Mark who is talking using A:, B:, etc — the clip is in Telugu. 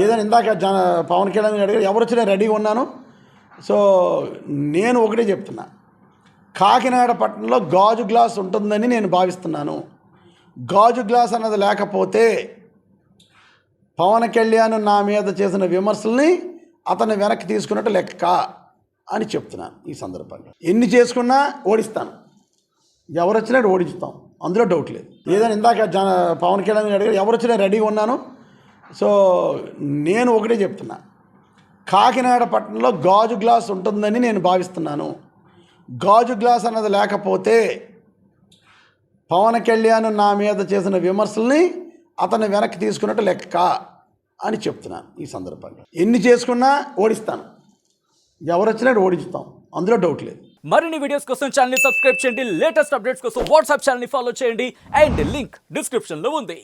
A: ఏదైనా ఇందాక పవన్ కళ్యాణ్ గారు అడిగారు ఎవరు వచ్చినా రెడీగా ఉన్నాను. సో నేను ఒకటే చెప్తున్నా, కాకినాడ పట్టణంలో గాజు గ్లాస్ ఉంటుందని నేను భావిస్తున్నాను. గాజు గ్లాస్ అన్నది లేకపోతే పవన్ కళ్యాణ్ నా మీద చేసిన విమర్శల్ని అతన్ని వెనక్కి తీసుకున్నట్టు లెక్క అని చెప్తున్నాను. ఈ సందర్భంగా ఎన్ని చేసుకున్నా ఓడిస్తాను, ఎవరు వచ్చినా ఓడించుతాం, అందులో డౌట్ లేదు. ఏదైనా ఇందాక పవన్ కళ్యాణ్ గారు అడిగారు ఎవరు వచ్చినా రెడీగా ఉన్నాను. సో నేను ఒకటే చెప్తున్నా, కాకినాడ పట్టణంలో గాజు గ్లాస్ ఉంటుందని నేను భావిస్తున్నాను. గాజు గ్లాస్ అన్నది లేకపోతే పవన్ కళ్యాణ్ నా మీద చేసిన విమర్శల్ని అతన్ని వెనక్కి తీసుకున్నట్టు లెక్క అని చెప్తున్నాను. ఈ సందర్భంగా ఎన్ని చేసుకున్నా ఓడిస్తాను, ఎవరు వచ్చినా ఓడించుతాం, అందులో డౌట్ లేదు.
B: మరిన్ని వీడియోస్ కోసం ఛానల్ ని సబ్స్క్రైబ్ చేయండి. లేటెస్ట్ అప్డేట్స్ కోసం వాట్సాప్ ఛానల్ ని ఫాలో చేయండి. అండ్ లింక్ డిస్క్రిప్షన్ లో ఉంది.